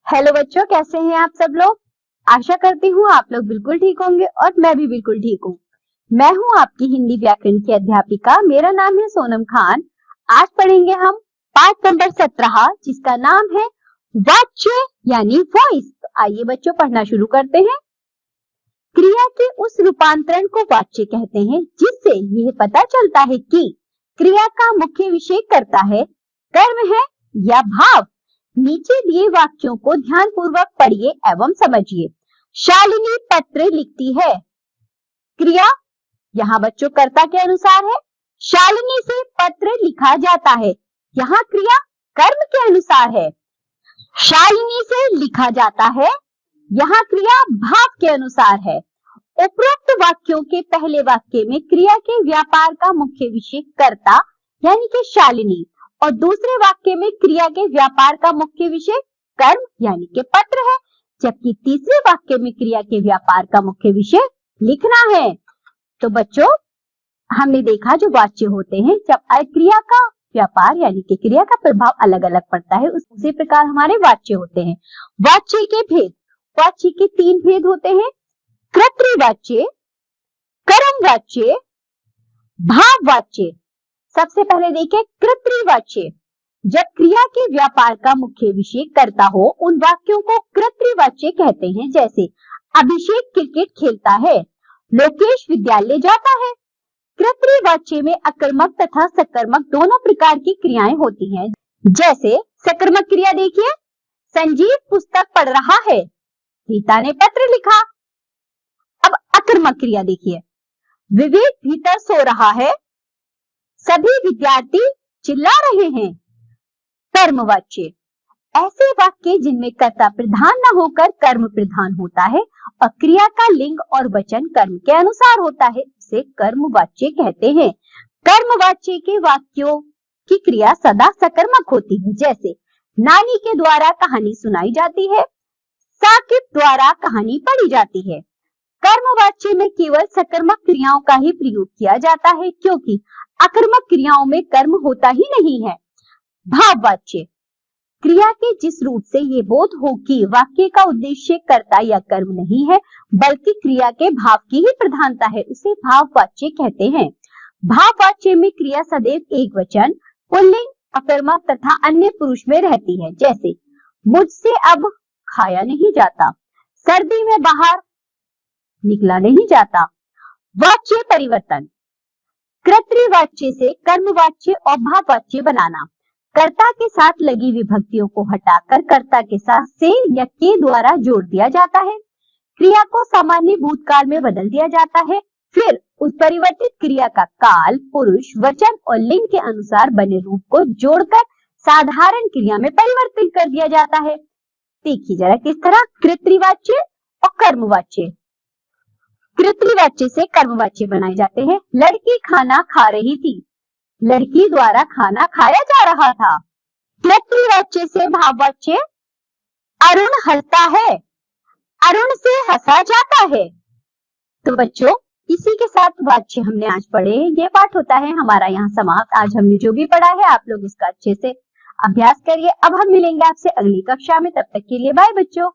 Hello बच्चों, कैसे हैं आप सब लोग। आशा करती हूँ आप लोग बिल्कुल ठीक होंगे और मैं भी बिल्कुल ठीक हूँ। मैं हूँ आपकी हिंदी व्याकरण की अध्यापिका, मेरा नाम है सोनम खान। आज पढ़ेंगे हम पाठ नंबर 17 जिसका नाम है वाच्य यानी वॉइस। तो आइए बच्चों पढ़ना शुरू करते हैं। क्रिया के उस रूपांतरण को वाच्य कहते हैं जिससे यह पता चलता है कि क्रिया का मुख्य विषय कर्ता है, कर्म है या भाव। नीचे दिए वाक्यों को ध्यानपूर्वक पढ़िए एवं समझिए। शालिनी पत्र लिखती है। क्रिया यहाँ बच्चों कर्ता के अनुसार है। शालिनी से पत्र लिखा जाता है। यहाँ क्रिया कर्म के अनुसार है। शालिनी से लिखा जाता है, यहाँ क्रिया भाव के अनुसार है। उपरोक्त वाक्यों के पहले वाक्य में क्रिया के व्यापार का मुख्य विषय कर्ता यानी कि शालिनी और दूसरे वाक्य में क्रिया के व्यापार का मुख्य विषय कर्म यानी कि पत्र है, जबकि तीसरे वाक्य में क्रिया के व्यापार का मुख्य विषय लिखना है। तो बच्चों हमने देखा जो वाच्य होते हैं जब क्रिया का व्यापार यानी कि क्रिया का प्रभाव अलग अलग पड़ता है उसी प्रकार हमारे वाच्य होते हैं। वाच्य के भेद, वाच्य के 3 भेद होते हैं, कर्तृवाच्य, कर्मवाच्य, भाववाच्य। सबसे पहले देखें कर्तृवाच्य। जब क्रिया के व्यापार का मुख्य विषय कर्ता हो उन वाक्यों को कर्तृवाच्य कहते हैं। जैसे अभिषेक क्रिकेट खेलता है, लोकेश विद्यालय जाता है। कर्तृवाच्य में अकर्मक तथा सकर्मक दोनों प्रकार की क्रियाएं होती हैं। जैसे सकर्मक क्रिया देखिए, संजीव पुस्तक पढ़ रहा है, रीता ने पत्र लिखा। अब अकर्मक क्रिया देखिए, विवेक भीतर सो रहा है, सभी विद्यार्थी चिल्ला रहे हैं। कर्मवाच्य ऐसे वाक्य जिनमें कर्ता प्रधान न होकर कर्म प्रधान होता है और क्रिया का लिंग और वचन कर्म के अनुसार होता है, उसे कर्मवाच्य कहते हैं। कर्मवाच्य के वाक्यों की क्रिया सदा सकर्मक होती है। जैसे नानी के द्वारा कहानी सुनाई जाती है, साकिब द्वारा कहानी पढ़ी जाती है। कर्मवाच्य में केवल सकर्मक क्रियाओं का ही प्रयोग किया जाता है क्योंकि अकर्मक क्रियाओं में कर्म होता ही नहीं है। भाववाच्य क्रिया के जिस रूप से ये बोध हो कि वाक्य का उद्देश्य कर्ता या कर्म नहीं है बल्कि क्रिया के भाव की ही प्रधानता है, उसे भाववाच्य कहते हैं। भाववाच्य में क्रिया सदैव एक वचन, पुल्लिंग, अकर्मक तथा अन्य पुरुष में रहती है। जैसे मुझसे अब खाया नहीं जाता, सर्दी में बाहर निकला नहीं जाता। वाच्य परिवर्तन, कर्तृवाच्य से कर्मवाच्य और भाववाच्य बनाना। कर्ता के साथ लगी विभक्तियों को हटाकर कर्ता के साथ से या के द्वारा जोड़ दिया जाता है। क्रिया को सामान्य भूतकाल में बदल दिया जाता है, फिर उस परिवर्तित क्रिया का काल, पुरुष, वचन और लिंग के अनुसार बने रूप को जोड़कर साधारण क्रिया में परिवर्तित कर दिया जाता है। देखिए जरा किस तरह कर्तृवाच्य और कर्मवाच्य। कर्तृवाच्य से कर्मवाच्य बनाए जाते हैं। लड़की खाना खा रही थी, लड़की द्वारा खाना खाया जा रहा था। कर्तृवाच्य से भाववाच्य, अरुण हंसता है, अरुण से हंसा जाता है। तो बच्चों इसी के साथ वाच्य हमने आज पढ़े। ये पाठ होता है हमारा यहाँ समाप्त। आज हमने जो भी पढ़ा है आप लोग उसका अच्छे से अभ्यास करिए। अब हम मिलेंगे आपसे अगली कक्षा में, तब तक के लिए बाय बच्चों।